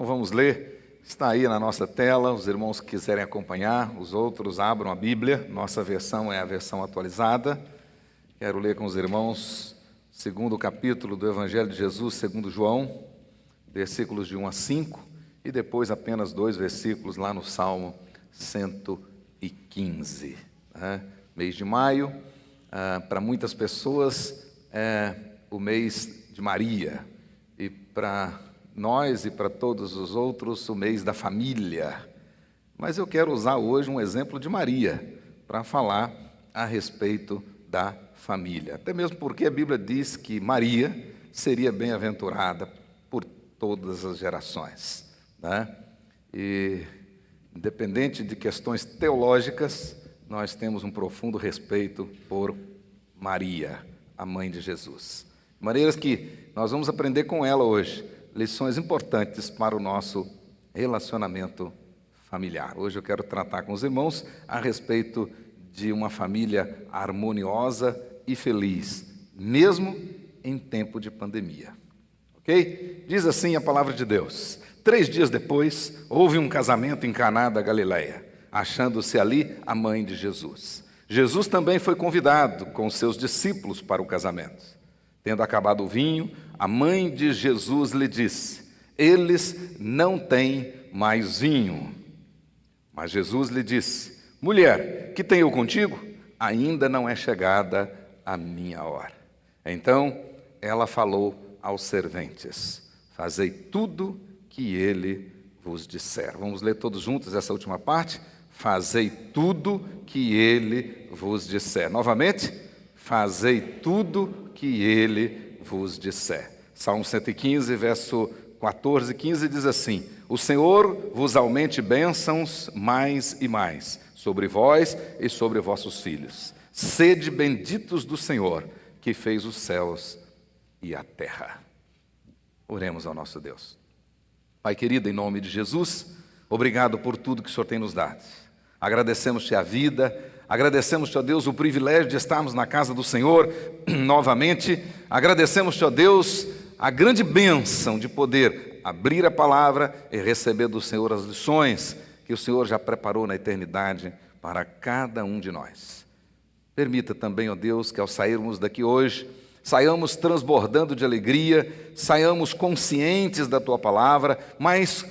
Então vamos ler, está aí na nossa tela, os irmãos que quiserem acompanhar, os outros abram a Bíblia, nossa versão é a versão atualizada. Quero ler com os irmãos, segundo capítulo do Evangelho de Jesus, segundo João, versículos de 1 a 5, e depois apenas 2 versículos lá no Salmo 115. Mês de maio, para muitas pessoas é o mês de Maria, e para nós e para todos os outros o mês da família. Mas eu quero usar hoje um exemplo de Maria para falar a respeito da família. Até mesmo porque a Bíblia diz que Maria seria bem-aventurada por todas as gerações, né? E independente de questões teológicas, nós temos um profundo respeito por Maria, a mãe de Jesus. De maneiras que nós vamos aprender com ela hoje lições importantes para o nosso relacionamento familiar. Hoje eu quero tratar com os irmãos a respeito de uma família harmoniosa e feliz, mesmo em tempo de pandemia. Ok? Diz assim a palavra de Deus: 3 dias depois, houve um casamento em Caná da Galileia, achando-se ali a mãe de Jesus. Jesus também foi convidado com seus discípulos para o casamento. Tendo acabado o vinho, a mãe de Jesus lhe disse: eles não têm mais vinho. Mas Jesus lhe disse: mulher, que tenho contigo? Ainda não é chegada a minha hora. Então ela falou aos serventes: fazei tudo que ele vos disser. Vamos ler todos juntos essa última parte? Fazei tudo que ele vos disser. Novamente, fazei tudo que ele vos disser. Salmo 115, verso 14 e 15 diz assim: o Senhor vos aumente bênçãos mais e mais, sobre vós e sobre vossos filhos. Sede benditos do Senhor, que fez os céus e a terra. Oremos ao nosso Deus. Pai querido, em nome de Jesus, obrigado por tudo que o Senhor tem nos dado. Agradecemos-te a vida, agradecemos-te, ó Deus, o privilégio de estarmos na casa do Senhor novamente. Agradecemos-te, ó Deus, a grande bênção de poder abrir a palavra e receber do Senhor as lições que o Senhor já preparou na eternidade para cada um de nós. Permita também, ó Deus, que ao sairmos daqui hoje, saiamos transbordando de alegria, saiamos conscientes da Tua palavra, mais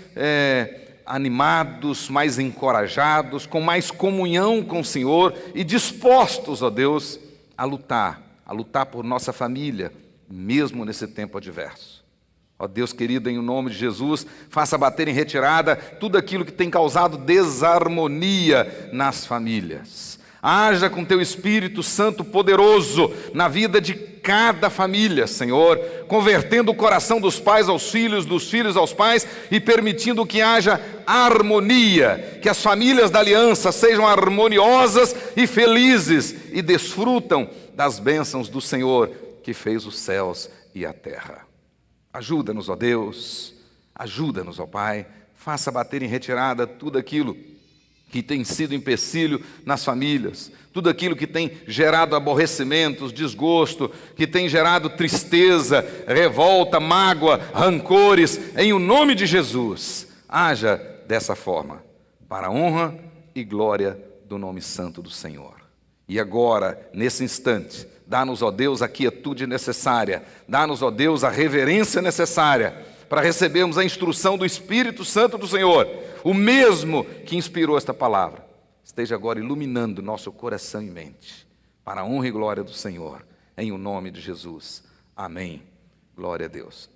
animados, mais encorajados, com mais comunhão com o Senhor e dispostos, ó Deus, a lutar por nossa família, mesmo nesse tempo adverso. Ó Deus querido, em nome de Jesus, faça bater em retirada tudo aquilo que tem causado desarmonia nas famílias. Haja com Teu Espírito Santo poderoso na vida de cada família, Senhor, convertendo o coração dos pais aos filhos, dos filhos aos pais e permitindo que haja harmonia, que as famílias da aliança sejam harmoniosas e felizes e desfrutam das bênçãos do Senhor que fez os céus e a terra. Ajuda-nos, ó Deus, ajuda-nos, ó Pai, faça bater em retirada tudo aquilo que tem sido empecilho nas famílias, tudo aquilo que tem gerado aborrecimentos, desgosto, que tem gerado tristeza, revolta, mágoa, rancores, em o nome de Jesus, haja dessa forma, para a honra e glória do nome santo do Senhor. E agora, nesse instante, dá-nos, ó Deus, a quietude necessária, dá-nos, ó Deus, a reverência necessária, para recebermos a instrução do Espírito Santo do Senhor, o mesmo que inspirou esta palavra, esteja agora iluminando nosso coração e mente, para a honra e glória do Senhor, em o nome de Jesus. Amém. Glória a Deus.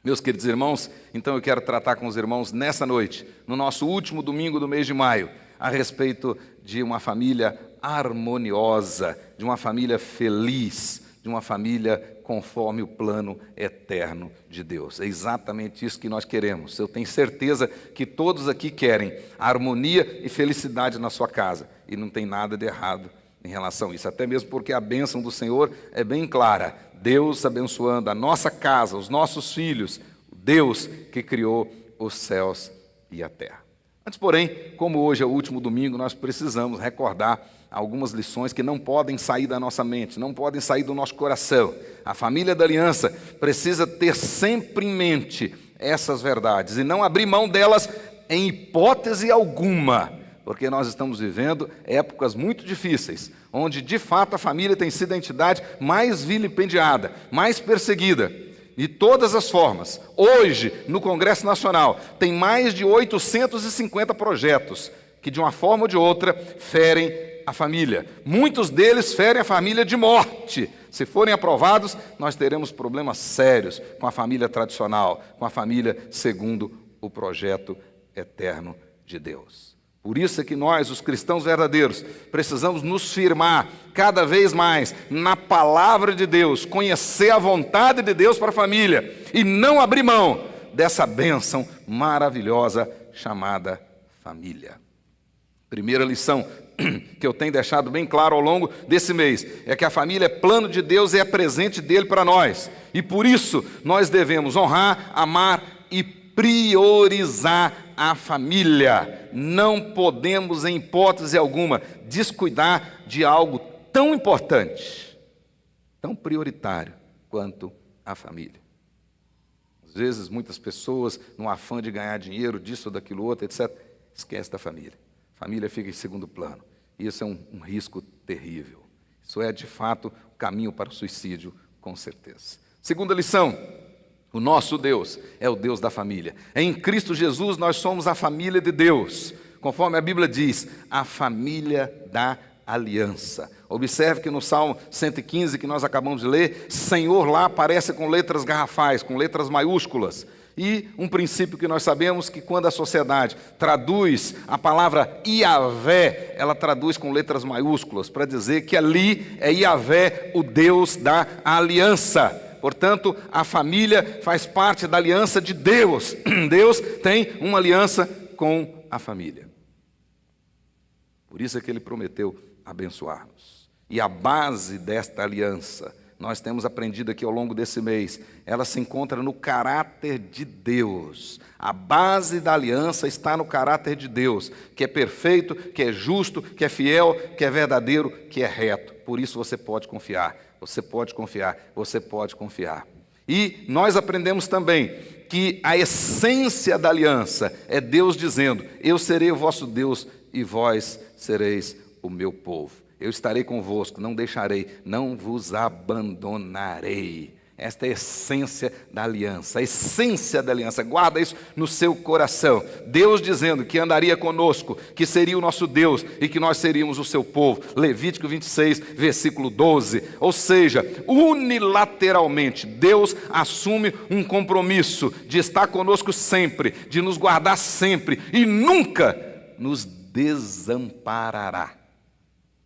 Meus queridos irmãos, então eu quero tratar com os irmãos nessa noite, no nosso último domingo do mês de maio, a respeito de uma família harmoniosa, de uma família feliz, de uma família conforme o plano eterno de Deus. É exatamente isso que nós queremos. Eu tenho certeza que todos aqui querem harmonia e felicidade na sua casa. E não tem nada de errado em relação a isso. Até mesmo porque a bênção do Senhor é bem clara. Deus abençoando a nossa casa, os nossos filhos. Deus que criou os céus e a terra. Antes, porém, como hoje é o último domingo, nós precisamos recordar algumas lições que não podem sair da nossa mente, não podem sair do nosso coração. A família da aliança precisa ter sempre em mente essas verdades e não abrir mão delas em hipótese alguma, porque nós estamos vivendo épocas muito difíceis, onde de fato a família tem sido a entidade mais vilipendiada, mais perseguida, de todas as formas. Hoje, no Congresso Nacional, tem mais de 850 projetos que, de uma forma ou de outra, ferem a família. Muitos deles ferem a família de morte. Se forem aprovados, nós teremos problemas sérios com a família tradicional, com a família segundo o projeto eterno de Deus. Por isso é que nós, os cristãos verdadeiros, precisamos nos firmar cada vez mais na palavra de Deus, conhecer a vontade de Deus para a família e não abrir mão dessa bênção maravilhosa chamada família. Primeira lição que eu tenho deixado bem claro ao longo desse mês é que a família é plano de Deus e é presente dele para nós. E por isso nós devemos honrar, amar e priorizar a família. Não podemos, em hipótese alguma, descuidar de algo tão importante, tão prioritário quanto a família. Às vezes, muitas pessoas, no afã de ganhar dinheiro, disso ou daquilo outro, etc., esquecem da família. A família fica em segundo plano. Isso é um risco terrível. Isso é, de fato, o caminho para o suicídio, com certeza. Segunda lição: o nosso Deus é o Deus da família. Em Cristo Jesus nós somos a família de Deus. Conforme a Bíblia diz, a família da aliança. Observe que no Salmo 115 que nós acabamos de ler, Senhor lá aparece com letras garrafais, com letras maiúsculas. E um princípio que nós sabemos que quando a sociedade traduz a palavra Iavé, ela traduz com letras maiúsculas, para dizer que ali é Iavé, o Deus da aliança. Portanto, a família faz parte da aliança de Deus. Deus tem uma aliança com a família. Por isso é que Ele prometeu abençoar-nos. E a base desta aliança, nós temos aprendido aqui ao longo desse mês, ela se encontra no caráter de Deus. A base da aliança está no caráter de Deus, que é perfeito, que é justo, que é fiel, que é verdadeiro, que é reto. Por isso você pode confiar, você pode confiar, você pode confiar. E nós aprendemos também que a essência da aliança é Deus dizendo: eu serei o vosso Deus e vós sereis o meu povo. Eu estarei convosco, não deixarei, não vos abandonarei. Esta é a essência da aliança, a essência da aliança. Guarda isso no seu coração. Deus dizendo que andaria conosco, que seria o nosso Deus e que nós seríamos o seu povo. Levítico 26, versículo 12. Ou seja, unilateralmente, Deus assume um compromisso de estar conosco sempre, de nos guardar sempre e nunca nos desamparará.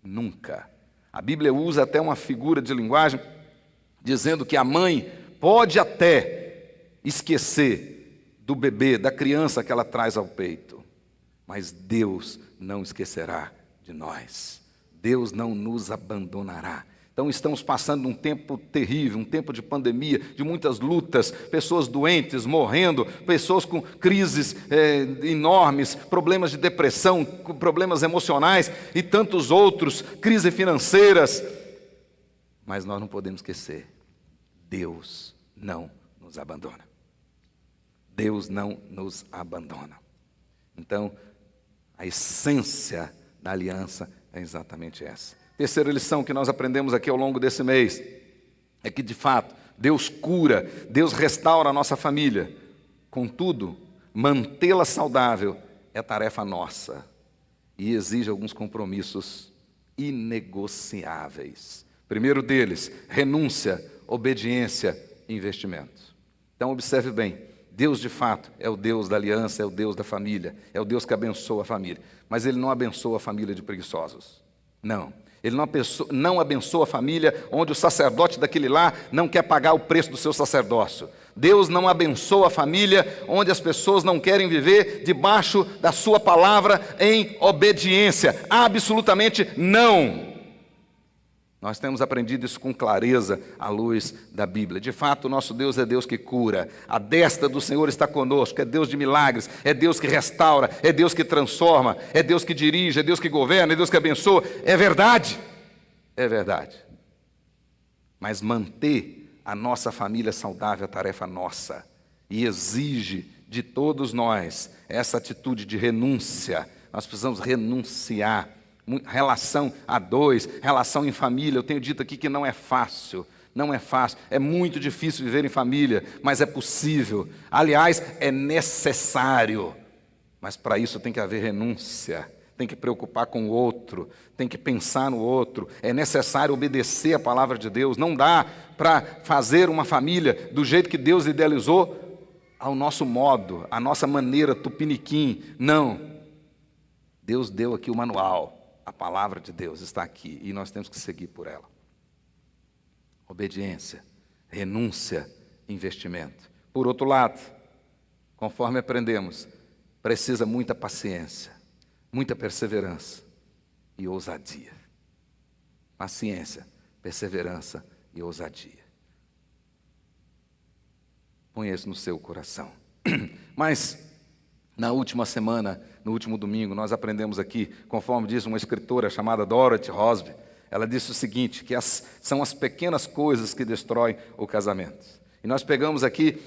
Nunca. A Bíblia usa até uma figura de linguagem dizendo que a mãe pode até esquecer do bebê, da criança que ela traz ao peito, mas Deus não esquecerá de nós. Deus não nos abandonará. Então estamos passando um tempo terrível, um tempo de pandemia, de muitas lutas, pessoas doentes, morrendo, pessoas com crises enormes, problemas de depressão, problemas emocionais e tantos outros, crises financeiras. Mas nós não podemos esquecer, Deus não nos abandona. Deus não nos abandona. Então, a essência da aliança é exatamente essa. Terceira lição que nós aprendemos aqui ao longo desse mês é que, de fato, Deus cura, Deus restaura a nossa família. Contudo, mantê-la saudável é tarefa nossa e exige alguns compromissos inegociáveis. Primeiro deles, renúncia, obediência e investimento. Então, observe bem, Deus, de fato, é o Deus da aliança, é o Deus da família, é o Deus que abençoa a família. Mas Ele não abençoa a família de preguiçosos. Não. Ele não abençoa a família onde o sacerdote daquele lar não quer pagar o preço do seu sacerdócio. Deus não abençoa a família onde as pessoas não querem viver debaixo da sua palavra em obediência. Absolutamente não. Nós temos aprendido isso com clareza à luz da Bíblia. De fato, o nosso Deus é Deus que cura. A destra do Senhor está conosco. É Deus de milagres, é Deus que restaura, é Deus que transforma, é Deus que dirige, é Deus que governa, é Deus que abençoa. É verdade. É verdade. Mas manter a nossa família saudável é tarefa nossa. e exige de todos nós essa atitude de renúncia. Nós precisamos renunciar. Relação a dois, relação em família. Eu tenho dito aqui que não é fácil. Não é fácil, é muito difícil viver em família, mas é possível. Aliás, é necessário. Mas para isso tem que haver renúncia, tem que preocupar com o outro, tem que pensar no outro. É necessário obedecer a palavra de Deus. Não dá para fazer uma família do jeito que Deus idealizou, ao nosso modo, à nossa maneira, tupiniquim. Não. Deus deu aqui o manual. A palavra de Deus está aqui e nós temos que seguir por ela. Obediência, renúncia, investimento. Por outro lado, conforme aprendemos, precisa muita paciência, muita perseverança e ousadia. Paciência, perseverança e ousadia. Ponha isso no seu coração. Mas, na última semana, no último domingo, nós aprendemos aqui, conforme diz uma escritora chamada Dorothy Rosby, ela disse o seguinte, que são as pequenas coisas que destroem o casamento. E nós pegamos aqui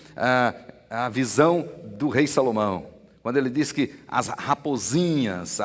a visão do rei Salomão, quando ele diz que as raposinhas,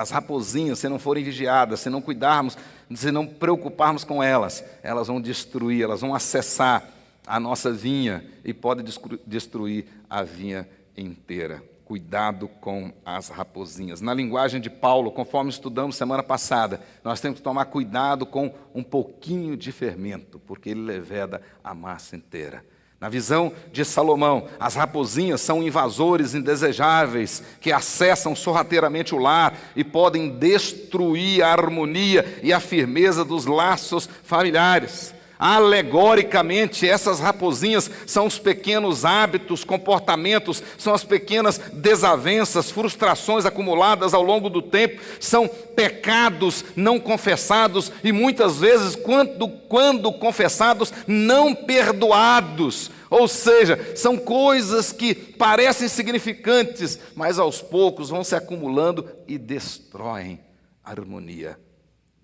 se não forem vigiadas, se não cuidarmos, se não preocuparmos com elas, elas vão destruir, elas vão acessar a nossa vinha e podem destruir a vinha inteira. Cuidado com as raposinhas. Na linguagem de Paulo, conforme estudamos semana passada, nós temos que tomar cuidado com um pouquinho de fermento, porque ele leveda a massa inteira. Na visão de Salomão, as raposinhas são invasores indesejáveis que acessam sorrateiramente o lar e podem destruir a harmonia e a firmeza dos laços familiares. Alegoricamente, essas raposinhas são os pequenos hábitos, comportamentos, são as pequenas desavenças, frustrações acumuladas ao longo do tempo, são pecados não confessados e muitas vezes, quando confessados, não perdoados. Ou seja, são coisas que parecem insignificantes, mas aos poucos vão se acumulando e destroem a harmonia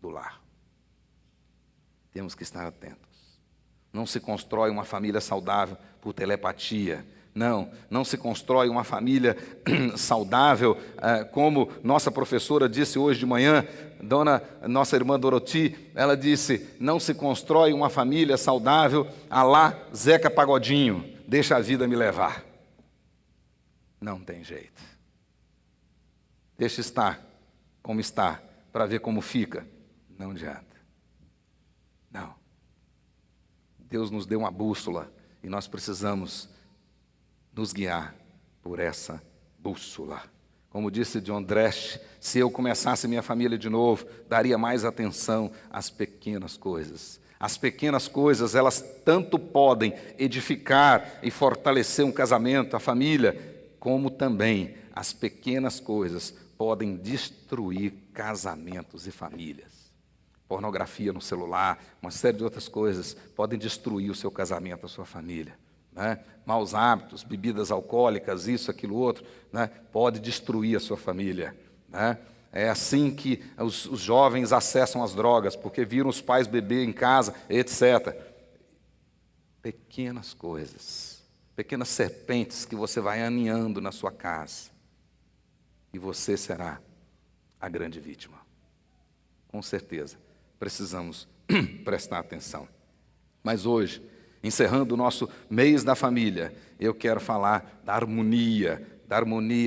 do lar. Temos que estar atentos. Não se constrói uma família saudável por telepatia. Não se constrói uma família saudável, como nossa professora disse hoje de manhã, nossa irmã Dorothy, ela disse, não se constrói uma família saudável à lá Zeca Pagodinho, deixa a vida me levar. Não tem jeito. Deixa estar como está, para ver como fica. Não adianta. Não. Deus nos deu uma bússola e nós precisamos nos guiar por essa bússola. Como disse John Dresch, se eu começasse minha família de novo, daria mais atenção às pequenas coisas. As pequenas coisas, elas tanto podem edificar e fortalecer um casamento, a família, como também as pequenas coisas podem destruir casamentos e famílias. Pornografia no celular, uma série de outras coisas podem destruir o seu casamento, a sua família. Né? Maus hábitos, bebidas alcoólicas, isso, aquilo, outro, né? Pode destruir a sua família. Né? É assim que os jovens acessam as drogas, porque viram os pais beber em casa, etc. Pequenas coisas, pequenas serpentes que você vai aninhando na sua casa. E você será a grande vítima. Com certeza, precisamos prestar atenção. Mas hoje, encerrando o nosso mês da família, eu quero falar da harmonia,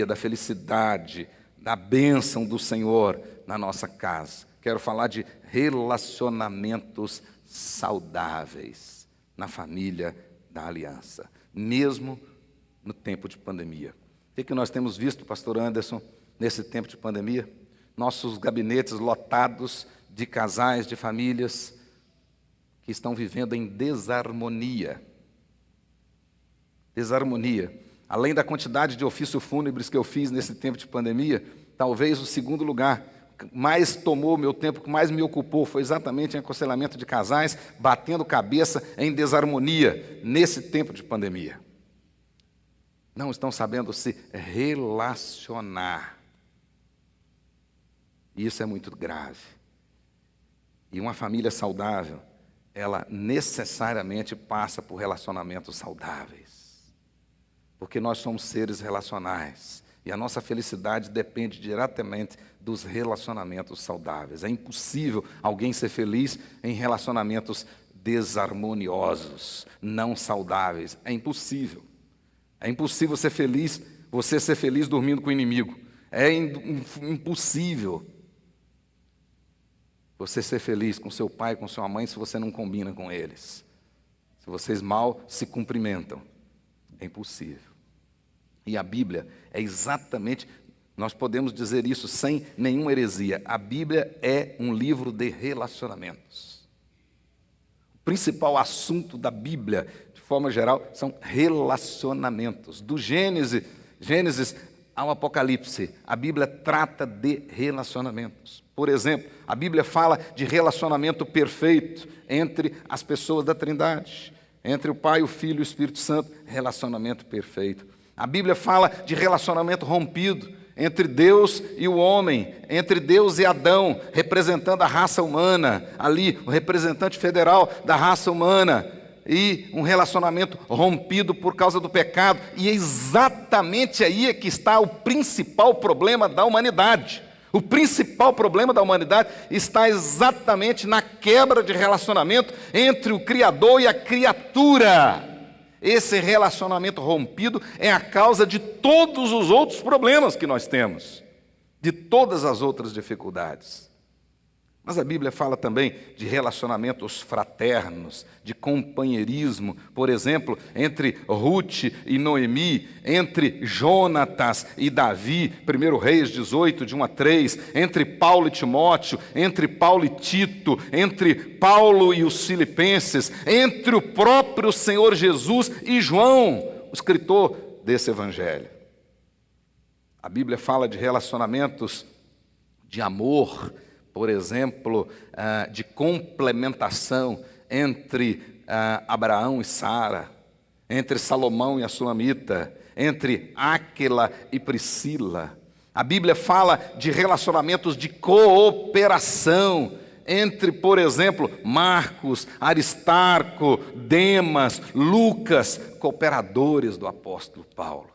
da felicidade, da bênção do Senhor na nossa casa. Quero falar de relacionamentos saudáveis na família da aliança, mesmo no tempo de pandemia. O que nós temos visto, pastor Anderson, nesse tempo de pandemia? Nossos gabinetes lotados de casais, de famílias que estão vivendo em desarmonia. Desarmonia. Além da quantidade de ofícios fúnebres que eu fiz nesse tempo de pandemia, talvez o segundo lugar que mais tomou meu tempo, que mais me ocupou, foi exatamente em aconselhamento de casais, batendo cabeça em desarmonia nesse tempo de pandemia. Não estão sabendo se relacionar. Isso é muito grave. E uma família saudável, ela necessariamente passa por relacionamentos saudáveis. porque nós somos seres relacionais. E a nossa felicidade depende diretamente dos relacionamentos saudáveis. É impossível alguém ser feliz em relacionamentos desarmoniosos, não saudáveis. É impossível. É impossível ser feliz, você ser feliz dormindo com o inimigo. É impossível você ser feliz com seu pai, com sua mãe, se você não combina com eles. Se vocês mal se cumprimentam. É impossível. E a Bíblia é exatamente, nós podemos dizer isso sem nenhuma heresia, a Bíblia é um livro de relacionamentos. O principal assunto da Bíblia, de forma geral, são relacionamentos. Do Gênesis ao Apocalipse, a Bíblia trata de relacionamentos. Por exemplo, a Bíblia fala de relacionamento perfeito entre as pessoas da Trindade, entre o Pai, o Filho e o Espírito Santo, relacionamento perfeito. A Bíblia fala de relacionamento rompido entre Deus e o homem, entre Deus e Adão, representando a raça humana, ali o representante federal da raça humana, e um relacionamento rompido por causa do pecado. E é exatamente aí é que está o principal problema da humanidade. O principal problema da humanidade está exatamente na quebra de relacionamento entre o Criador e a criatura. Esse relacionamento rompido é a causa de todos os outros problemas que nós temos, de todas as outras dificuldades. Mas a Bíblia fala também de relacionamentos fraternos, de companheirismo, por exemplo, entre Ruth e Noemi, entre Jonatas e Davi, 1 Reis 18, de 1 a 3, entre Paulo e Timóteo, entre Paulo e Tito, entre Paulo e os filipenses, entre o próprio Senhor Jesus e João, o escritor desse evangelho. A Bíblia fala de relacionamentos de amor, por exemplo, de complementação entre Abraão e Sara, entre Salomão e a Sulamita, entre Áquila e Priscila. A Bíblia fala de relacionamentos de cooperação entre, por exemplo, Marcos, Aristarco, Demas, Lucas, cooperadores do apóstolo Paulo.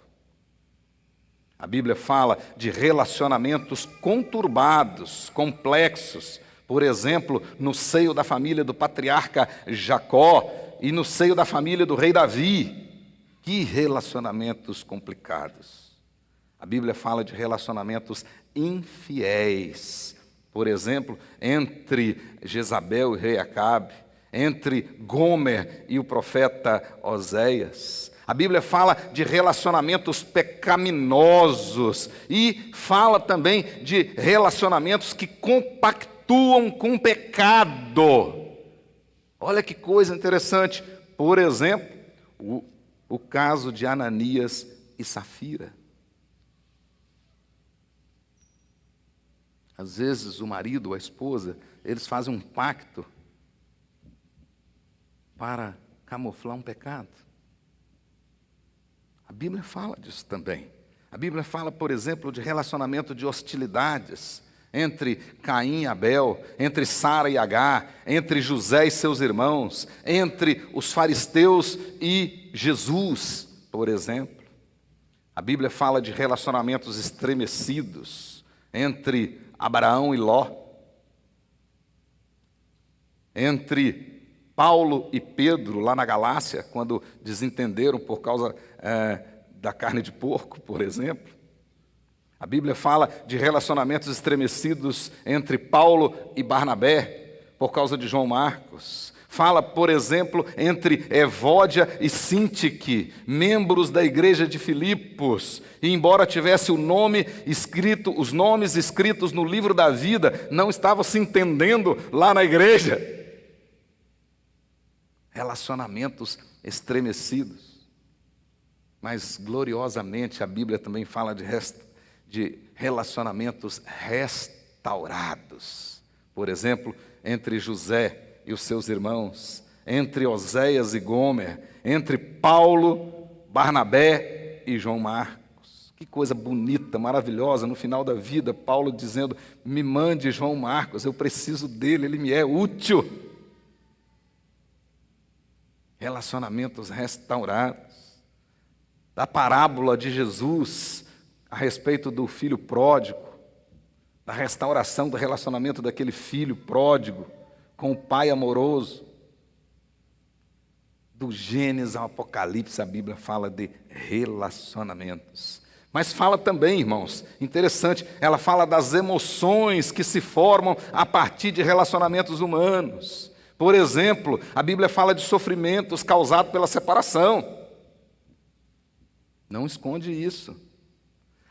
A Bíblia fala de relacionamentos conturbados, complexos, por exemplo, no seio da família do patriarca Jacó e no seio da família do rei Davi. Que relacionamentos complicados. A Bíblia fala de relacionamentos infiéis, por exemplo, entre Jezabel e rei Acabe, entre Gomer e o profeta Oséias. A Bíblia fala de relacionamentos pecaminosos e fala também de relacionamentos que compactuam com o pecado. Olha que coisa interessante. Por exemplo, o caso de Ananias e Safira. Às vezes o marido ou a esposa, eles fazem um pacto para camuflar um pecado. A Bíblia fala disso também. A Bíblia fala, por exemplo, de relacionamento de hostilidades entre Caim e Abel, entre Sara e Agar, entre José e seus irmãos, entre os fariseus e Jesus, por exemplo. A Bíblia fala de relacionamentos estremecidos entre Abraão e Ló, entre Paulo e Pedro, lá na Galácia, quando desentenderam por causa da carne de porco, por exemplo. A Bíblia fala de relacionamentos estremecidos entre Paulo e Barnabé, por causa de João Marcos. Fala, por exemplo, entre Evódia e Sintique, membros da igreja de Filipos. E embora tivesse os nomes escritos no livro da vida, não estavam se entendendo lá na igreja. Relacionamentos estremecidos. Mas, gloriosamente, a Bíblia também fala de relacionamentos restaurados. Por exemplo, entre José e os seus irmãos, entre Oséias e Gomer, entre Paulo, Barnabé e João Marcos. Que coisa bonita, maravilhosa, no final da vida, Paulo dizendo, me mande João Marcos, eu preciso dele, ele me é útil. Relacionamentos restaurados. da parábola de Jesus a respeito do filho pródigo, da restauração do relacionamento daquele filho pródigo com o pai amoroso. Do Gênesis ao Apocalipse, a Bíblia fala de relacionamentos. Mas fala também, irmãos, interessante, ela fala das emoções que se formam a partir de relacionamentos humanos. Por exemplo, a Bíblia fala de sofrimentos causados pela separação. Não esconde isso.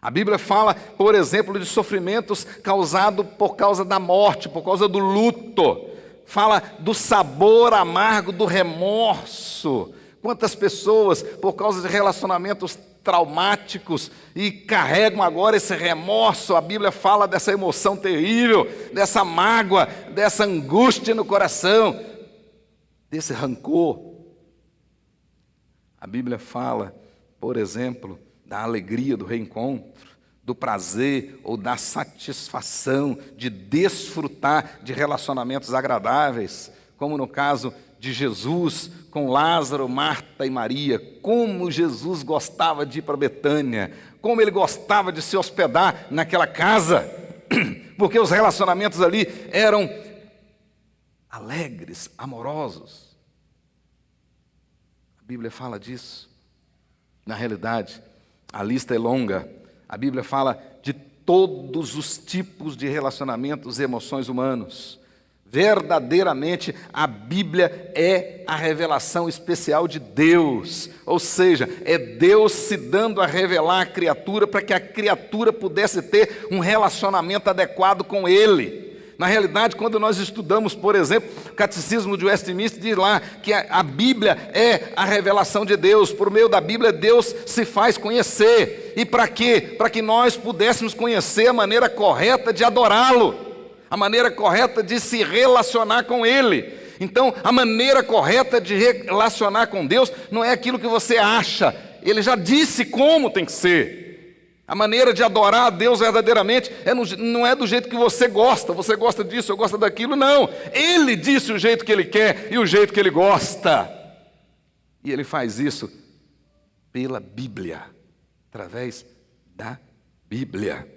A Bíblia fala, por exemplo, de sofrimentos causados por causa da morte, por causa do luto. Fala do sabor amargo do remorso. Quantas pessoas, por causa de relacionamentos traumáticos, e carregam agora esse remorso. A Bíblia fala dessa emoção terrível, dessa mágoa, dessa angústia no coração, desse rancor. A Bíblia fala, por exemplo, da alegria do reencontro, do prazer ou da satisfação de desfrutar de relacionamentos agradáveis, como no caso de Jesus com Lázaro, Marta e Maria. Como Jesus gostava de ir para Betânia, como ele gostava de se hospedar naquela casa, porque os relacionamentos ali eram alegres, amorosos. A Bíblia fala disso. Na realidade, a lista é longa. A Bíblia fala de todos os tipos de relacionamentos e emoções humanos. Verdadeiramente, a Bíblia é a revelação especial de Deus. Ou seja, é Deus se dando a revelar à criatura para que a criatura pudesse ter um relacionamento adequado com Ele. Na realidade, quando nós estudamos, por exemplo, o Catecismo de Westminster, diz lá que a Bíblia é a revelação de Deus. Por meio da Bíblia, Deus se faz conhecer. E para quê? Para que nós pudéssemos conhecer a maneira correta de adorá-lo, a maneira correta de se relacionar com Ele. Então, a maneira correta de relacionar com Deus não é aquilo que você acha. Ele já disse como tem que ser. A maneira de adorar a Deus verdadeiramente não é do jeito que você gosta disso, eu gosto daquilo, não. Ele disse o jeito que Ele quer e o jeito que Ele gosta. E Ele faz isso pela Bíblia, através da Bíblia.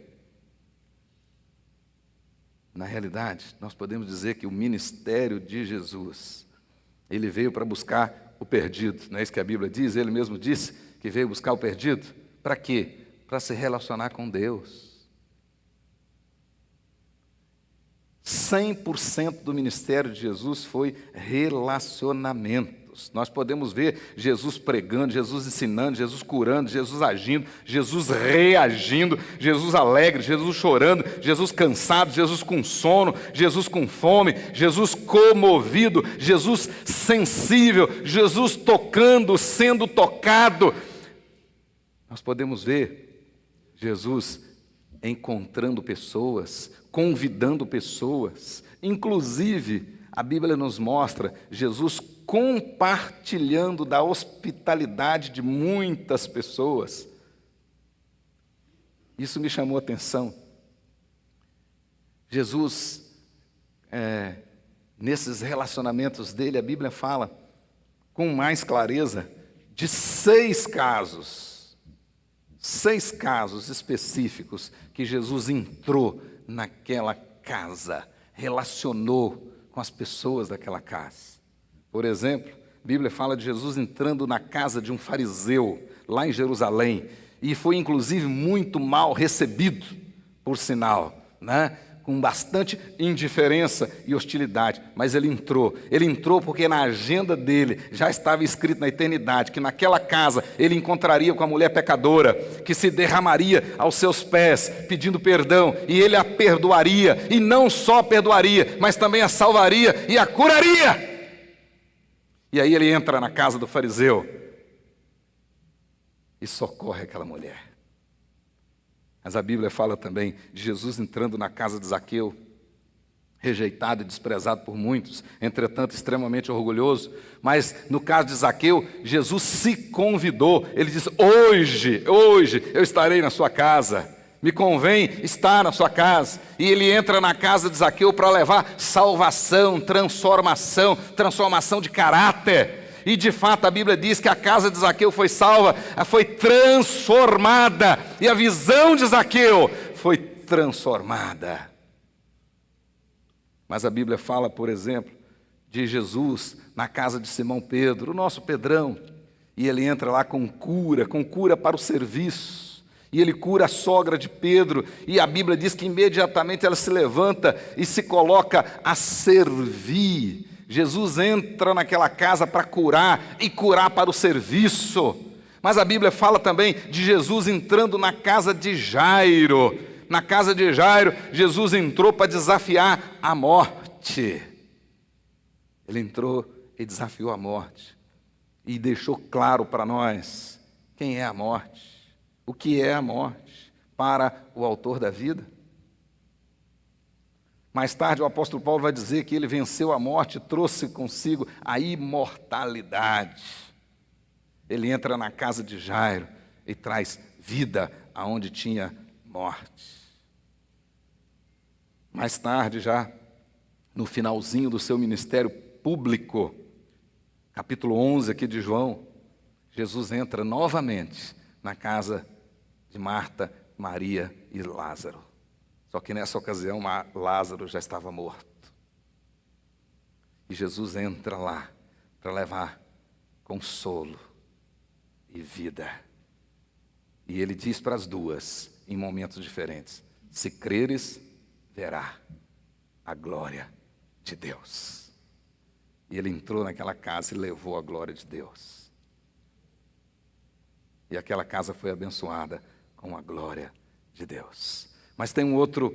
Na realidade, nós podemos dizer que o ministério de Jesus, Ele veio para buscar o perdido. Não é isso que a Bíblia diz? Ele mesmo disse que veio buscar o perdido. Para quê? Para se relacionar com Deus. 100% do ministério de Jesus foi relacionamentos. Nós podemos ver Jesus pregando, Jesus ensinando, Jesus curando, Jesus agindo, Jesus reagindo, Jesus alegre, Jesus chorando, Jesus cansado, Jesus com sono, Jesus com fome, Jesus comovido, Jesus sensível, Jesus tocando, sendo tocado. Nós podemos ver Jesus encontrando pessoas, convidando pessoas. Inclusive, a Bíblia nos mostra Jesus compartilhando da hospitalidade de muitas pessoas. Isso me chamou a atenção. Jesus, nesses relacionamentos dele, a Bíblia fala com mais clareza de 6 casos específicos que Jesus entrou naquela casa, relacionou com as pessoas daquela casa. Por exemplo, a Bíblia fala de Jesus entrando na casa de um fariseu, lá em Jerusalém, e foi inclusive muito mal recebido, por sinal, né? Com bastante indiferença e hostilidade, mas ele entrou porque na agenda dele já estava escrito na eternidade, que naquela casa ele encontraria com a mulher pecadora, que se derramaria aos seus pés, pedindo perdão, e ele a perdoaria, e não só perdoaria, mas também a salvaria e a curaria. E aí ele entra na casa do fariseu e socorre aquela mulher. Mas a Bíblia fala também de Jesus entrando na casa de Zaqueu, rejeitado e desprezado por muitos, entretanto extremamente orgulhoso. Mas no caso de Zaqueu, Jesus se convidou. Ele disse: hoje eu estarei na sua casa. Me convém estar na sua casa. E ele entra na casa de Zaqueu para levar salvação, transformação de caráter. E de fato a Bíblia diz que a casa de Zaqueu foi salva, foi transformada. E a visão de Zaqueu foi transformada. Mas a Bíblia fala, por exemplo, de Jesus na casa de Simão Pedro, o nosso Pedrão. E ele entra lá com cura para o serviço. E ele cura a sogra de Pedro, e a Bíblia diz que imediatamente ela se levanta e se coloca a servir. Jesus entra naquela casa para curar, e curar para o serviço. Mas a Bíblia fala também de Jesus entrando na casa de Jairo. Na casa de Jairo, Jesus entrou para desafiar a morte. Ele entrou e desafiou a morte, e deixou claro para nós quem é a morte. O que é a morte para o autor da vida? Mais tarde o apóstolo Paulo vai dizer que ele venceu a morte e trouxe consigo a imortalidade. Ele entra na casa de Jairo e traz vida aonde tinha morte. Mais tarde, já no finalzinho do seu ministério público, capítulo 11 aqui de João, Jesus entra novamente na casa de Marta, Maria e Lázaro. Só que nessa ocasião Lázaro já estava morto. E Jesus entra lá para levar consolo e vida. E ele diz para as duas, em momentos diferentes: se creres, verá a glória de Deus. E ele entrou naquela casa e levou a glória de Deus. E aquela casa foi abençoada com a glória de Deus. Mas tem uma outra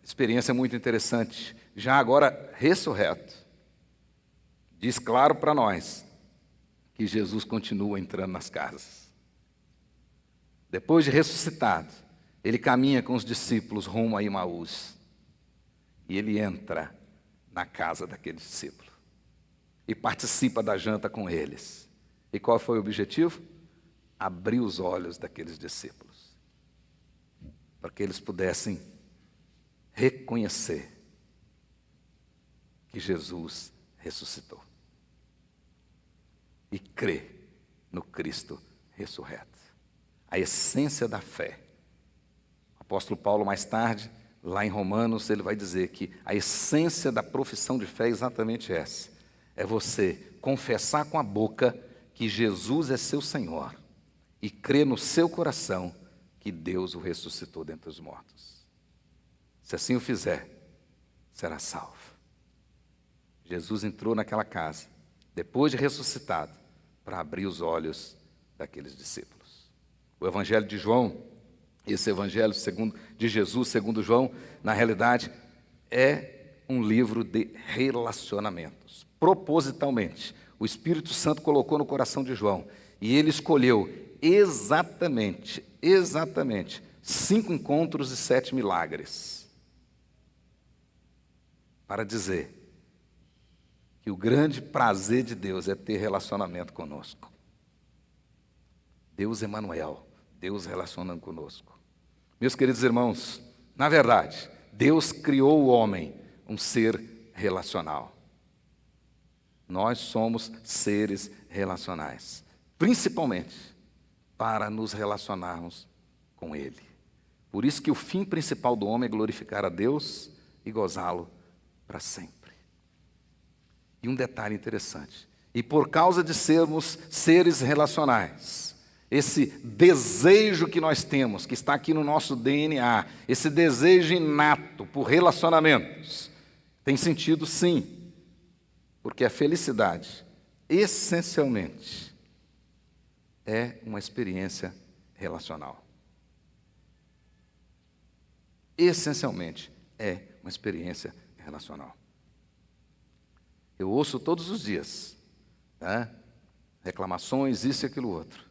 experiência muito interessante, já agora ressurreto. Diz claro para nós que Jesus continua entrando nas casas. Depois de ressuscitado, ele caminha com os discípulos rumo a Imaús. E ele entra na casa daquele discípulo e participa da janta com eles. E qual foi o objetivo? Abrir os olhos daqueles discípulos, para que eles pudessem reconhecer que Jesus ressuscitou e crer no Cristo ressurreto. A essência da fé. O apóstolo Paulo, mais tarde, lá em Romanos, ele vai dizer que a essência da profissão de fé é exatamente essa: é você confessar com a boca que Jesus é seu Senhor e crer no seu coração que Deus o ressuscitou dentre os mortos. Se assim o fizer, será salvo. Jesus entrou naquela casa, depois de ressuscitado, para abrir os olhos daqueles discípulos. O Evangelho de João, esse Evangelho de Jesus segundo João, na realidade, é um livro de relacionamentos. Propositalmente, o Espírito Santo colocou no coração de João, e ele escolheu exatamente 5 encontros e 7 milagres, para dizer que o grande prazer de Deus é ter relacionamento conosco. Deus Emanuel, Deus relacionando conosco. Meus queridos irmãos, na verdade, Deus criou o homem um ser relacional. Nós somos seres relacionais, principalmente para nos relacionarmos com Ele. Por isso que o fim principal do homem é glorificar a Deus e gozá-lo para sempre. E um detalhe interessante: e por causa de sermos seres relacionais, esse desejo que nós temos, que está aqui no nosso DNA, esse desejo inato por relacionamentos, tem sentido sim, porque a felicidade, essencialmente, é uma experiência relacional. Essencialmente, é uma experiência relacional. Eu ouço todos os dias, né, reclamações, isso e aquilo outro.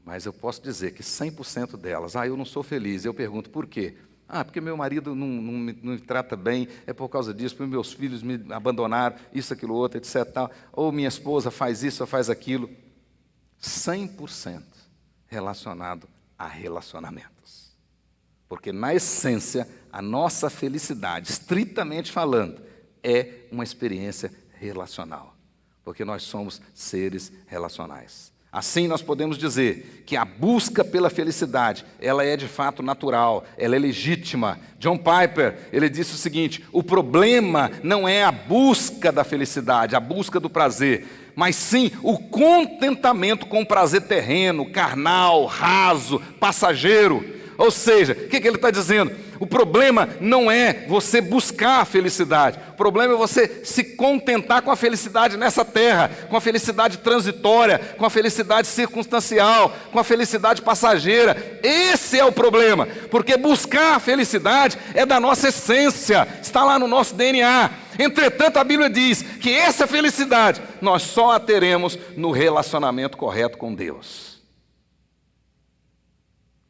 Mas eu posso dizer que 100% delas, eu não sou feliz. Eu pergunto, por quê? Porque meu marido não me trata bem, é por causa disso, porque meus filhos me abandonaram, isso, aquilo, outro, etc. Tal. Ou minha esposa faz isso ou faz aquilo. 100% relacionado a relacionamentos. Porque, na essência, a nossa felicidade, estritamente falando, é uma experiência relacional. porque nós somos seres relacionais. Assim nós podemos dizer que a busca pela felicidade, ela é de fato natural, ela é legítima. John Piper, ele disse o seguinte: o problema não é a busca da felicidade, a busca do prazer, mas sim o contentamento com o prazer terreno, carnal, raso, passageiro. Ou seja, o que ele está dizendo? O problema não é você buscar a felicidade. O problema é você se contentar com a felicidade nessa terra, com a felicidade transitória, com a felicidade circunstancial, com a felicidade passageira. Esse é o problema, porque buscar a felicidade é da nossa essência, está lá no nosso DNA. Entretanto, a Bíblia diz que essa felicidade nós só a teremos no relacionamento correto com Deus.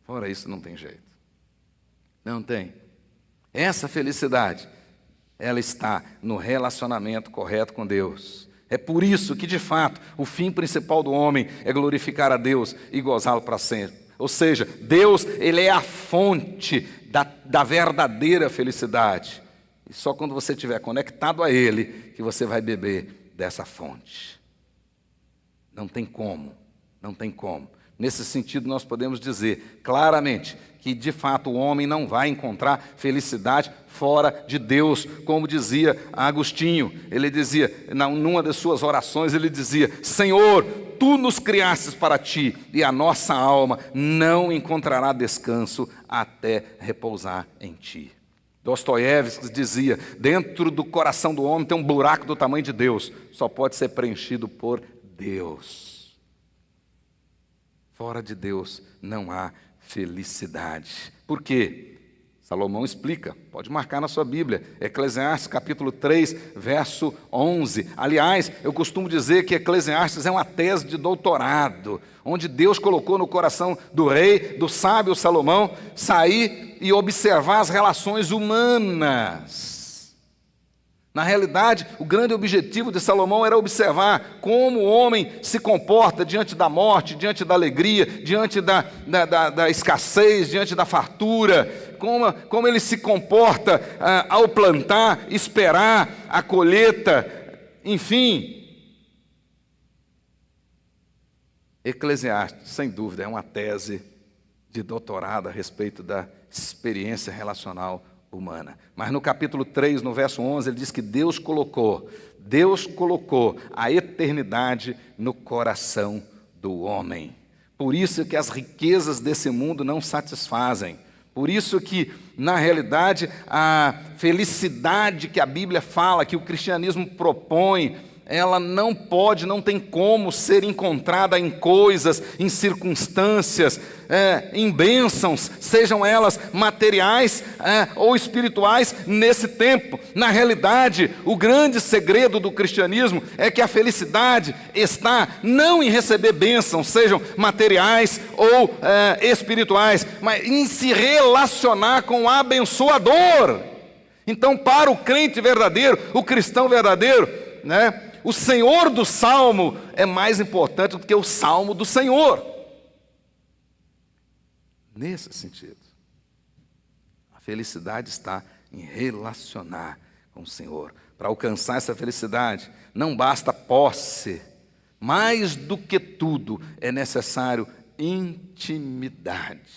Fora isso, não tem jeito. Não tem. Essa felicidade, ela está no relacionamento correto com Deus. É por isso que, de fato, o fim principal do homem é glorificar a Deus e gozá-lo para sempre. Ou seja, Deus, ele é a fonte da verdadeira felicidade. E só quando você estiver conectado a Ele que você vai beber dessa fonte. Não tem como, não tem como. Nesse sentido, nós podemos dizer claramente que, de fato, o homem não vai encontrar felicidade fora de Deus, como dizia Agostinho. Ele dizia, numa das suas orações, ele dizia: Senhor, Tu nos criastes para Ti, e a nossa alma não encontrará descanso até repousar em Ti. Dostoiévski dizia: dentro do coração do homem tem um buraco do tamanho de Deus, só pode ser preenchido por Deus. Fora de Deus não há felicidade. Por quê? Salomão explica, pode marcar na sua Bíblia, Eclesiastes capítulo 3, verso 11. Aliás, eu costumo dizer que Eclesiastes é uma tese de doutorado, onde Deus colocou no coração do rei, do sábio Salomão, sair e observar as relações humanas. Na realidade, o grande objetivo de Salomão era observar como o homem se comporta diante da morte, diante da alegria, diante da escassez, diante da fartura, como ele se comporta ao plantar, esperar a colheita, enfim. Eclesiastes, sem dúvida, é uma tese de doutorado a respeito da experiência relacional humana. Mas no capítulo 3, no verso 11, ele diz que Deus colocou a eternidade no coração do homem. Por isso que as riquezas desse mundo não satisfazem. Por isso que, na realidade, a felicidade que a Bíblia fala, que o cristianismo propõe, ela não tem como ser encontrada em coisas, em circunstâncias, em bênçãos, sejam elas materiais ou espirituais nesse tempo. Na realidade, o grande segredo do cristianismo é que a felicidade está não em receber bênçãos, sejam materiais ou espirituais, mas em se relacionar com o abençoador. Então, para o crente verdadeiro, o cristão verdadeiro, o Senhor do Salmo é mais importante do que o Salmo do Senhor. Nesse sentido, a felicidade está em relacionar com o Senhor. Para alcançar essa felicidade, não basta posse. Mais do que tudo, é necessário intimidade.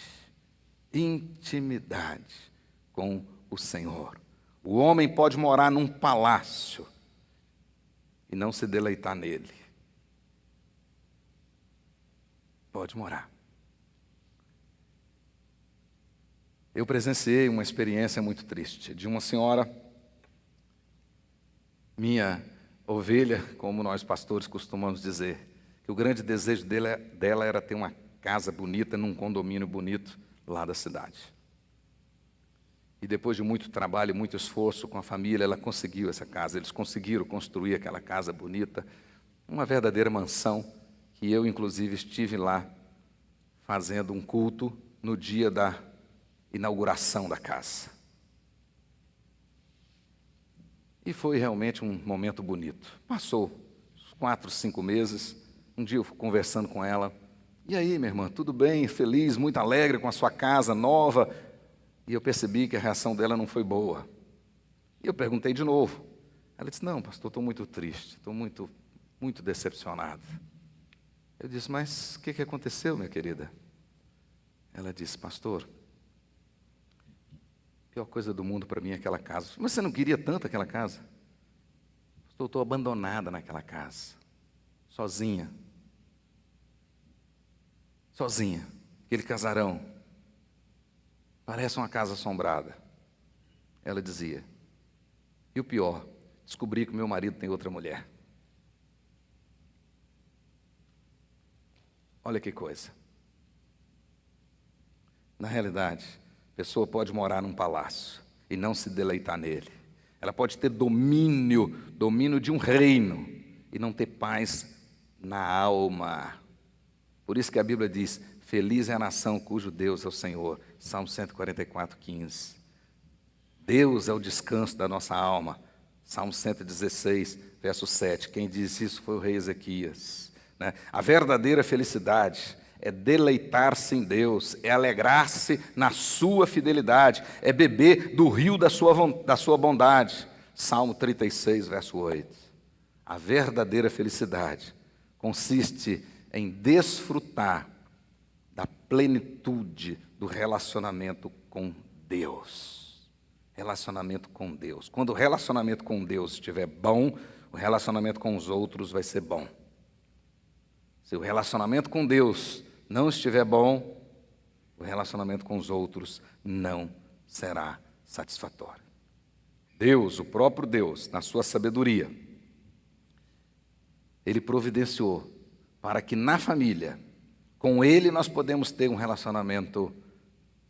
Intimidade com o Senhor. O homem pode morar num palácio e não se deleitar nele. Pode morar. Eu presenciei uma experiência muito triste de uma senhora, minha ovelha, como nós pastores costumamos dizer, que o grande desejo dela era ter uma casa bonita, num condomínio bonito lá da cidade. E depois de muito trabalho e muito esforço com a família, ela conseguiu essa casa. Eles conseguiram construir aquela casa bonita, uma verdadeira mansão, que eu, inclusive, estive lá fazendo um culto no dia da inauguração da casa. E foi realmente um momento bonito. Passou uns 4, 5 meses, um dia eu fui conversando com ela. E aí, minha irmã, tudo bem? Feliz, muito alegre com a sua casa nova? E eu percebi que a reação dela não foi boa. E eu perguntei de novo. Ela disse: não, pastor, estou muito triste, estou muito muito decepcionada. Eu disse, mas o que aconteceu, minha querida? Ela disse, pastor, a pior coisa do mundo para mim é aquela casa. Mas você não queria tanto aquela casa? Pastor, eu estou abandonada naquela casa, sozinha. Sozinha, aquele casarão. Parece uma casa assombrada. Ela dizia, e o pior, descobri que o meu marido tem outra mulher. Olha que coisa. Na realidade, a pessoa pode morar num palácio e não se deleitar nele. Ela pode ter domínio de um reino e não ter paz na alma. Por isso que a Bíblia diz, feliz é a nação cujo Deus é o Senhor. Salmo 144, 15. Deus é o descanso da nossa alma. Salmo 116, verso 7. Quem disse isso foi o rei Ezequias. A verdadeira felicidade é deleitar-se em Deus, é alegrar-se na sua fidelidade, é beber do rio da sua bondade. Salmo 36, verso 8. A verdadeira felicidade consiste em desfrutar da plenitude do relacionamento com Deus. Relacionamento com Deus. Quando o relacionamento com Deus estiver bom, o relacionamento com os outros vai ser bom. Se o relacionamento com Deus não estiver bom, o relacionamento com os outros não será satisfatório. Deus, o próprio Deus, na sua sabedoria, Ele providenciou para que na família, com Ele nós podemos ter um relacionamento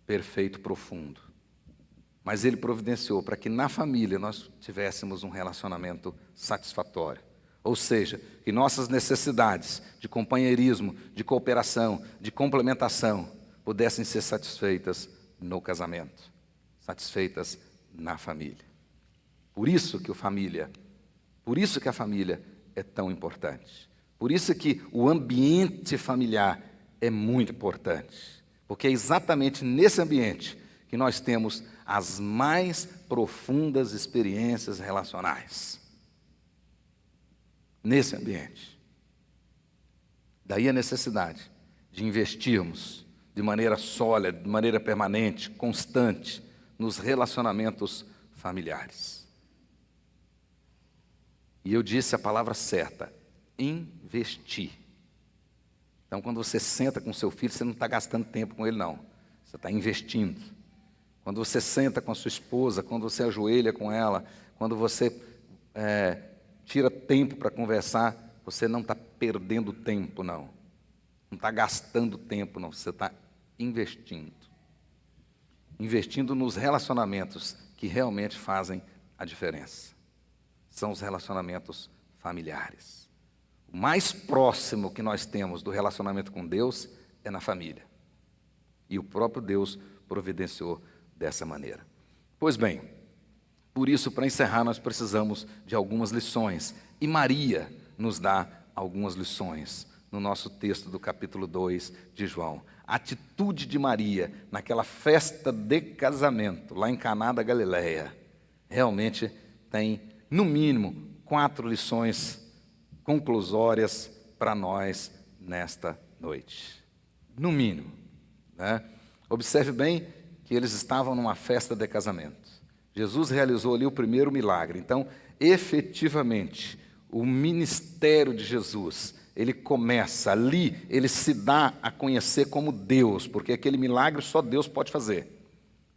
perfeito, profundo. Mas Ele providenciou para que na família nós tivéssemos um relacionamento satisfatório. Ou seja, que nossas necessidades de companheirismo, de cooperação, de complementação, pudessem ser satisfeitas no casamento, satisfeitas na família. Por isso que a família é tão importante. Por isso que o ambiente familiar é muito importante. Porque é exatamente nesse ambiente que nós temos as mais profundas experiências relacionais. Nesse ambiente. Daí a necessidade de investirmos de maneira sólida, de maneira permanente, constante, nos relacionamentos familiares. E eu disse a palavra certa, investir. Então, quando você senta com seu filho, você não está gastando tempo com ele, não. Você está investindo. Quando você senta com a sua esposa, quando você ajoelha com ela, quando você tira tempo para conversar, você não está perdendo tempo, não. Não está gastando tempo, não. Você está investindo. Investindo nos relacionamentos que realmente fazem a diferença. São os relacionamentos familiares. O mais próximo que nós temos do relacionamento com Deus é na família. E o próprio Deus providenciou dessa maneira. Pois bem, por isso, para encerrar, nós precisamos de algumas lições. E Maria nos dá algumas lições no nosso texto do capítulo 2 de João. A atitude de Maria naquela festa de casamento, lá em Caná da Galileia, realmente tem, no mínimo, 4 lições conclusórias para nós nesta noite. No mínimo. Né? Observe bem que eles estavam numa festa de casamento. Jesus realizou ali o primeiro milagre. Então, efetivamente, o ministério de Jesus, ele começa ali, ele se dá a conhecer como Deus, porque aquele milagre só Deus pode fazer.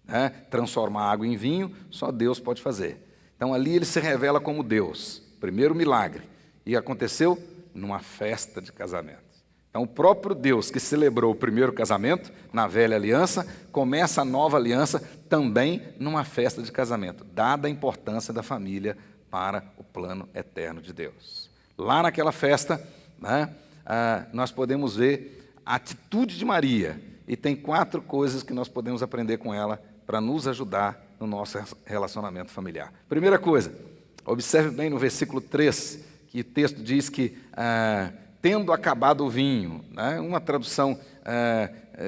Né? Transformar água em vinho, só Deus pode fazer. Então, ali ele se revela como Deus. Primeiro milagre. E aconteceu numa festa de casamento. Então, o próprio Deus que celebrou o primeiro casamento, na velha aliança, começa a nova aliança também numa festa de casamento, dada a importância da família para o plano eterno de Deus. Lá naquela festa, né, nós podemos ver a atitude de Maria, e tem 4 coisas que nós podemos aprender com ela para nos ajudar no nosso relacionamento familiar. Primeira coisa, observe bem no versículo 3, que o texto diz que tendo acabado o vinho, né? Uma tradução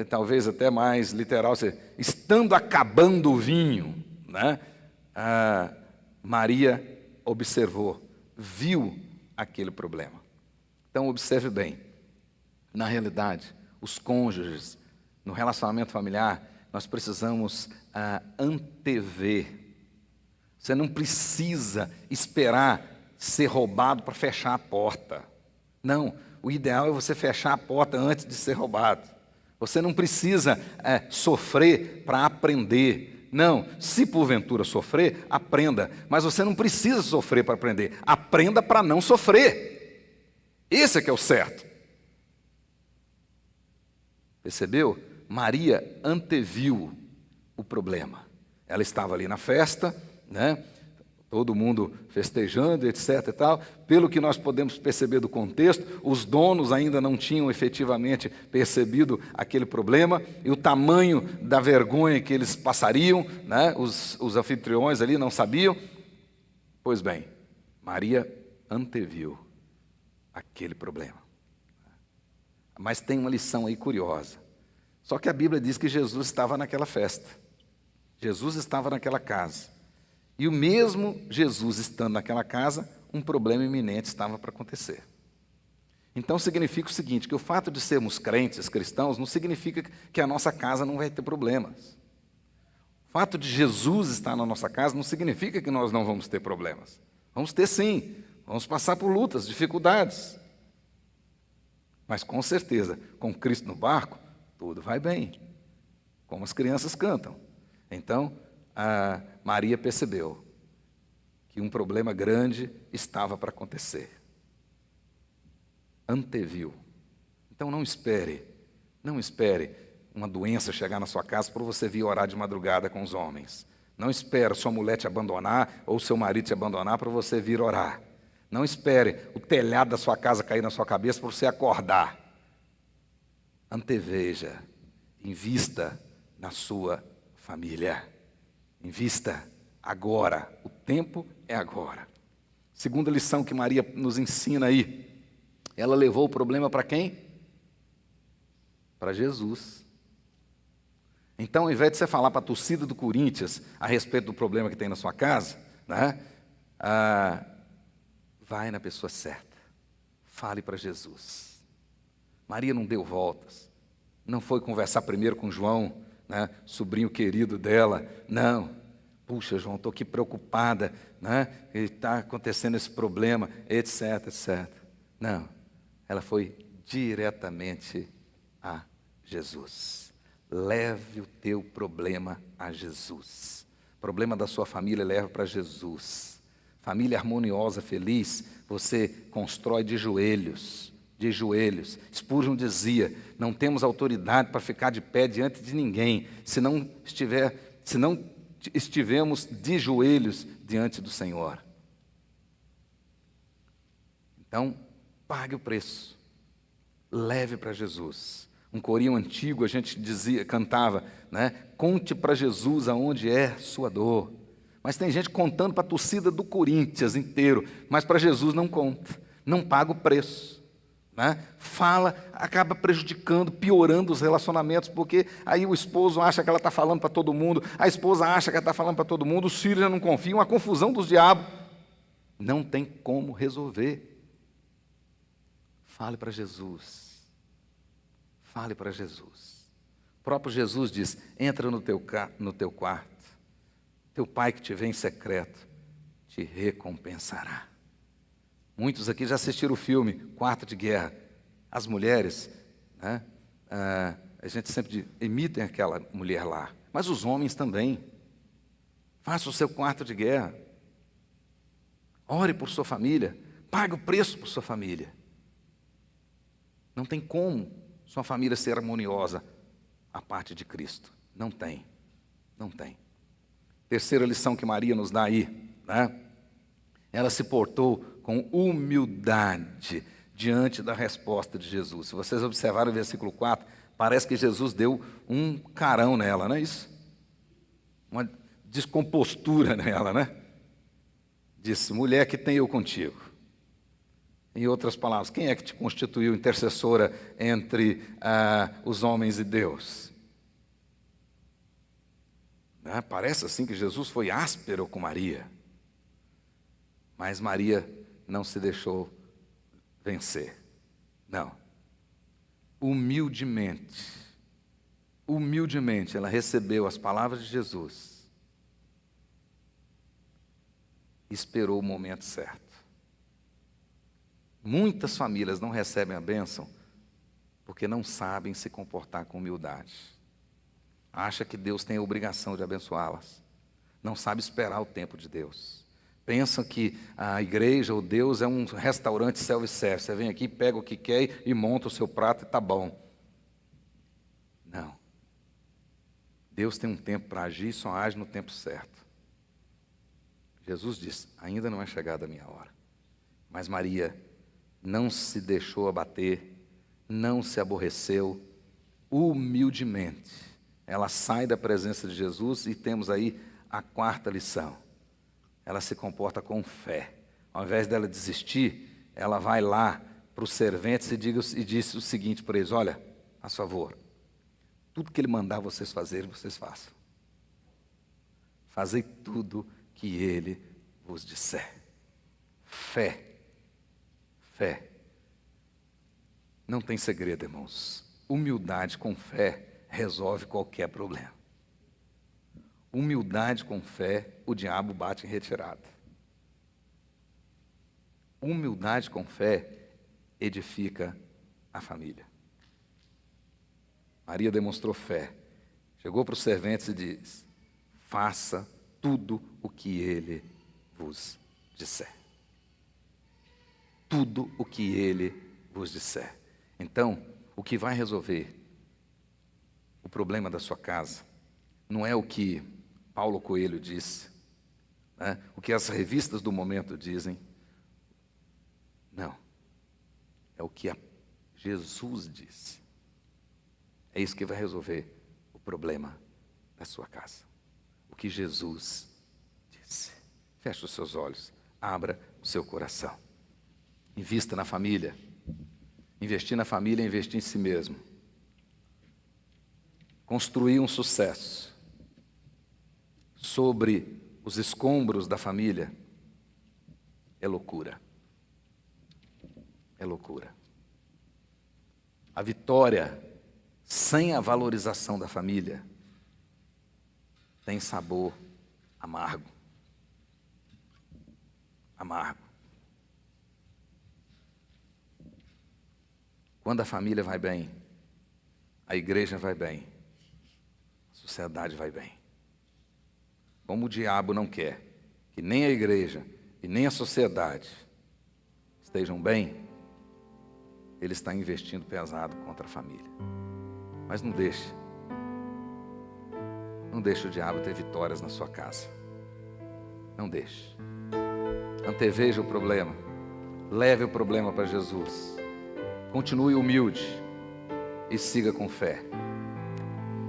talvez até mais literal, estando acabando o vinho, né? Maria observou, viu aquele problema. Então, observe bem. Na realidade, os cônjuges, no relacionamento familiar, nós precisamos antever. Você não precisa esperar ser roubado para fechar a porta. Não, o ideal é você fechar a porta antes de ser roubado. Você não precisa sofrer para aprender. Não, se porventura sofrer, aprenda. Mas você não precisa sofrer para aprender. Aprenda para não sofrer. Esse é que é o certo. Percebeu? Maria anteviu o problema. Ela estava ali na festa, né? Todo mundo festejando, etc. e tal. Pelo que nós podemos perceber do contexto, os donos ainda não tinham efetivamente percebido aquele problema e o tamanho da vergonha que eles passariam, né? Os anfitriões ali não sabiam. Pois bem, Maria anteviu aquele problema. Mas tem uma lição aí curiosa. Só que a Bíblia diz que Jesus estava naquela festa. Jesus estava naquela casa. E o mesmo Jesus estando naquela casa, um problema iminente estava para acontecer. Então significa o seguinte, que o fato de sermos crentes, cristãos, não significa que a nossa casa não vai ter problemas. O fato de Jesus estar na nossa casa não significa que nós não vamos ter problemas. Vamos ter sim, vamos passar por lutas, dificuldades. Mas com certeza, com Cristo no barco, tudo vai bem, como as crianças cantam. Então, a Maria percebeu que um problema grande estava para acontecer. Anteviu. Então não espere uma doença chegar na sua casa para você vir orar de madrugada com os homens. Não espere sua mulher te abandonar ou seu marido te abandonar para você vir orar. Não espere o telhado da sua casa cair na sua cabeça para você acordar. Anteveja, invista na sua família. Invista agora, o tempo é agora. Segunda lição que Maria nos ensina aí, ela levou o problema para quem? Para Jesus. Então, ao invés de você falar para a torcida do Corinthians a respeito do problema que tem na sua casa, né, vai na pessoa certa, fale para Jesus. Maria não deu voltas, não foi conversar primeiro com João, né, sobrinho querido dela, não. Puxa, João, estou aqui preocupada, né? Está acontecendo esse problema, etc, etc. Não, ela foi diretamente a Jesus. Leve o teu problema a Jesus. O problema da sua família, leva para Jesus. Família harmoniosa, feliz, você constrói de joelhos. De joelhos. Spurgeon dizia, não temos autoridade para ficar de pé diante de ninguém, se não estivermos de joelhos diante do Senhor. Então, pague o preço, leve para Jesus. Um corinho antigo a gente cantava, né? Conte para Jesus aonde é sua dor. Mas tem gente contando para a torcida do Corinthians inteiro, mas para Jesus não conta, não paga o preço. Né? Fala, acaba prejudicando, piorando os relacionamentos, porque aí o esposo acha que ela está falando para todo mundo, a esposa acha que ela está falando para todo mundo, os filhos já não confiam, a confusão dos diabos. Não tem como resolver. Fale para Jesus. Fale para Jesus. O próprio Jesus diz, entra no teu quarto, teu pai que te vê em secreto, te recompensará. Muitos aqui já assistiram o filme Quarto de Guerra. As mulheres, né, a gente sempre imitem aquela mulher lá, mas os homens também. Faça o seu quarto de guerra. Ore por sua família. Pague o preço por sua família. Não tem como sua família ser harmoniosa à parte de Cristo. Não tem. Não tem. Terceira lição que Maria nos dá aí, né? Ela se portou com humildade diante da resposta de Jesus. Se vocês observarem o versículo 4, parece que Jesus deu um carão nela, não é isso? Uma descompostura nela, né? Disse, mulher, que tenho eu contigo? Em outras palavras, quem é que te constituiu intercessora entre os homens e Deus? Parece assim que Jesus foi áspero com Maria. Mas Maria não se deixou vencer. Não. Humildemente ela recebeu as palavras de Jesus e esperou o momento certo. Muitas famílias não recebem a bênção porque não sabem se comportar com humildade. Acha que Deus tem a obrigação de abençoá-las. Não sabe esperar o tempo de Deus. Pensam que a igreja ou Deus é um restaurante self-service. Você vem aqui, pega o que quer e monta o seu prato e está bom. Não. Deus tem um tempo para agir e só age no tempo certo. Jesus disse, ainda não é chegada a minha hora. Mas Maria não se deixou abater, não se aborreceu, humildemente. Ela sai da presença de Jesus e temos aí a quarta lição. Ela se comporta com fé. Ao invés dela desistir, ela vai lá para os serventes e disse o seguinte para eles, olha, a favor, tudo que ele mandar vocês fazerem, vocês façam. Fazei tudo que ele vos disser. Fé. Fé. Não tem segredo, irmãos. Humildade com fé resolve qualquer problema. Humildade com fé, o diabo bate em retirada. Humildade com fé edifica a família. Maria demonstrou fé. Chegou para os serventes e disse, faça tudo o que ele vos disser. Tudo o que ele vos disser. Então, o que vai resolver o problema da sua casa não é o que Paulo Coelho disse, né? O que as revistas do momento dizem. Não. É o que Jesus disse. É isso que vai resolver o problema da sua casa. O que Jesus disse. Feche os seus olhos, abra o seu coração. Invista na família. Investir na família é investir em si mesmo. Construir um sucesso sobre os escombros da família é loucura. É loucura. A vitória sem a valorização da família tem sabor amargo. Amargo. Quando a família vai bem, a igreja vai bem, a sociedade vai bem. Como o diabo não quer que nem a igreja e nem a sociedade estejam bem, ele está investindo pesado contra a família. Mas não deixe o diabo ter vitórias na sua casa. Não deixe. Anteveja o problema. Leve o problema para Jesus. Continue humilde e siga com fé.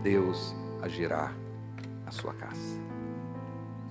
Deus agirá na sua casa.